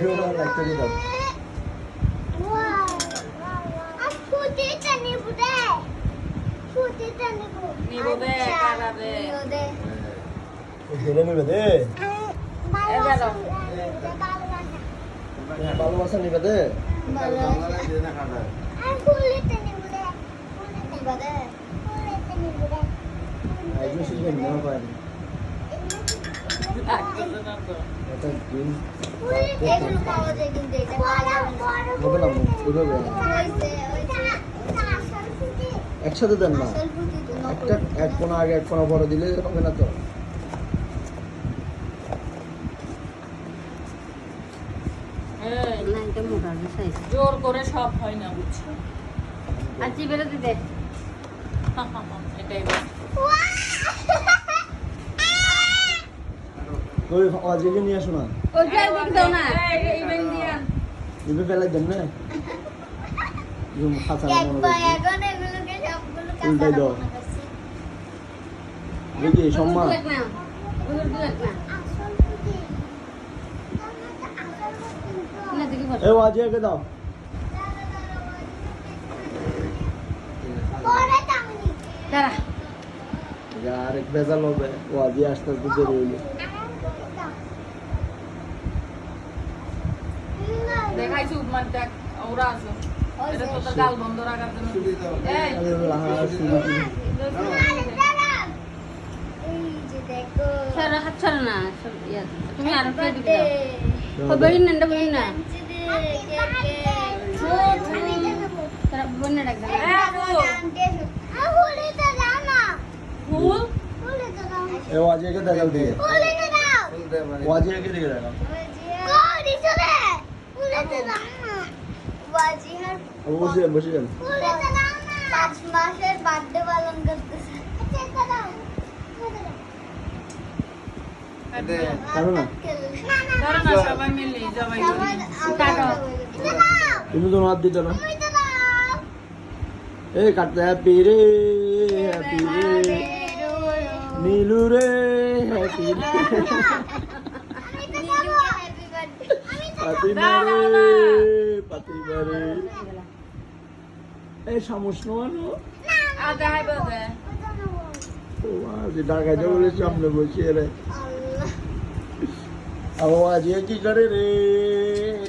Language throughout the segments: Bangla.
ভিডিওটা লাইক করে দাও। ছেলে নেবে দে, ভালোবাসা নেবে দে। একজন শুধু নেওয়া পায়নি। এটা গ্রিন এগুলো পাওয়া যায় কিন্তু এটা পাওয়া যাবে না। হবে না, এভাবে একসাথে দেন না, একটা এক কোণা আগে এক কোণা বড় দিলে হবে না তো। জোর করে সব হয় না, বুঝছো? আর চিবেলে দিতে এটাই ওই অজয়কে নিয়ে আসো না, ওইটা দিক দাও না এভাবে ফেলাই দেন না, খাঁচা এখন এগুলোকে সবগুলো কাঁচা উল্টাই দাও। রাখা আছে। বুঝলি সম্মান দিলাক না ওদের দিলাক না না দেখি বস এ অজয়কে দাও। দাঁড়া আর এক ভেজাল হবে, ও অজয় আসতে আসতে দেরি হইলো। দেখাইছি উপমার দেখ, ওরা আছে এটা তো তোর গাল বন্ধ রাখার জন্য। এই এই যে দেখো ছাড়া হাত ছাড়া না সব ইয়া তুমি আর কে দিবে ও বড়ি না বড়ি না তারা বন্যা ডাক দাও ফুল এ অজয়কে দেখাও দিয়ে, অজয়কে দিকে দেখাও। বসে যান, বসে যান। 5 মাসের বার্থডে পালন করতেছে। কারো না, ধরো না, সবাই মিলে সবাই কাটো তুমি তো হাত দিতে না। এ কাটতে হ্যাপি রে, হ্যাপি রে নীলু রে, হ্যাপি রে পাতিমা রে, পাতিমা রে। এই সমস্যা মানো আদা হাই বলতে ও আজ ঢাকা যাবলে সামনে বসে রে। আওয়াজ কি করে রে,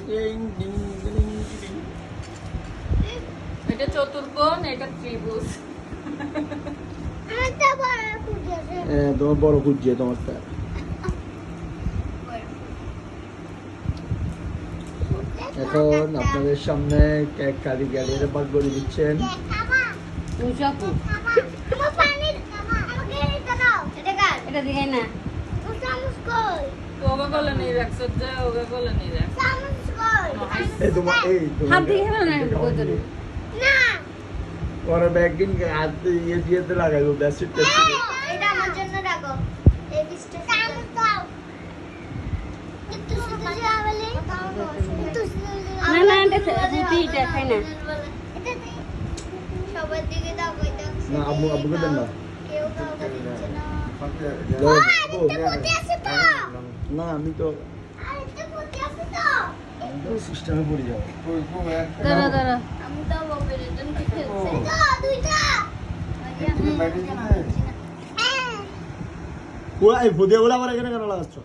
টিং টিং টিং টিং। এটা চতুর্কোণ, এটা ত্রিভুজ। তোমার বড় খুঁজছে তোমারটা। এখন আপনাদের সামনে কেক কারিগরি ভাগ করে দিচ্ছেন। উচাপু এটা দিই না ওকে বলে নেই রাখছো যে ওকে বলে নেই রাখ। এই তোমার হাত দিয়ে খেলো না ওদের ওরা ব্যাগিন হাত দিয়ে দিয়ে লাগাইবো ব্যাসিট টেস্ট। এটা আমার জন্য রাখো এই পিসটা চামচ দাও একটু শুধু যাওয়ালে না না এটা বুটিটা খাই না এটা দে সবার দিকে দাও কইতা না আব্বুকে দেন না। কেউ কাউকে দিচ্ছে না দাও, আরে ও, এটা পড়তে আছে তো না আমি তো আরে এটা পড়তে আছে তো সিস্টেমে পড়ে যাবো। দাঁড়া দাঁড়া আমি তো বাবার রিটার্ন কি খেলছে তো দুইটা ওরা এই ভুদিয়া গুলা আমার এখানে কেন লাগাচ্ছ?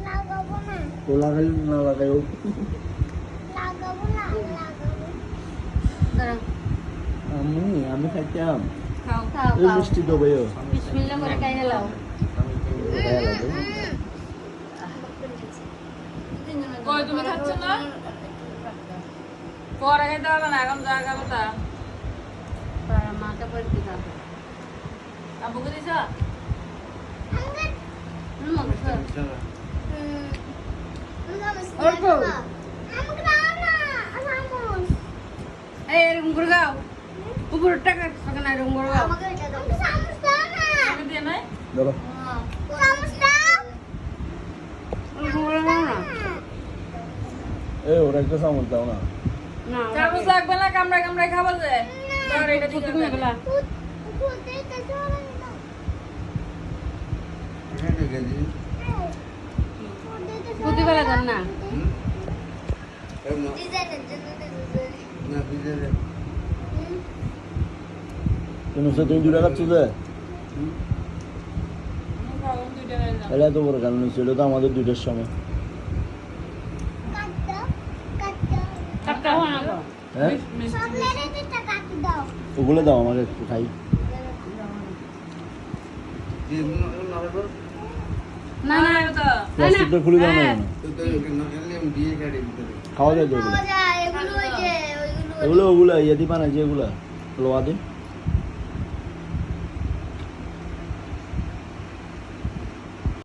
লাগাবো না ও লাগাই না লাগাইও। লাগাবো না লাগাবো দাঁড়া আমি খাইতাম খাও খাও এই খাও মিষ্টি তো ভাইও। বিসমিল্লাহ করে খাই নাও কই তুমি খাচ্ছ না? পরে খেতে হবে না, এখন যা খাবো তা। মাকে পরে দিতে হবে আব্বুকে দিছ? অল্প এই এরকম করে গাও উপর টাকা টাকা না এরকম করে গাও আমাকে দিয়ে নাই? ধরো এরকম করে গাও না এই ওরা একটা চামচ দাও না। না চামচ লাগবে না, কামড়ায় কামড়ায় খাবো যে। ধর এটা তো দিকে তুমি দে। এগুলা বুদ্ধি বেলা দেন না ডিজাইনের জন্য তুমি দুটা খাচ্ছো যে খাওয়ান দুইটা হয়ে যাবে। এটা এত বড় কারণ ছিল তো আমাদের 2টার সময় কাটটা কাটটা টাটকা হওয়া না তো। হ্যাঁ মিষ্টি চকলেটের দিকটা কাটি দাও ওগুলো দাও আমাকে একটু খাই না না তো প্লাস্টিকটা খুলে দাও না হ্যাঁ। খাওয়া যায় তো এগুলো পাওয়া যায় এগুলো ওই যে ওইগুলো ওগুলো ইয়ে দিবা না যে এগুলো লোয়া দিয়ে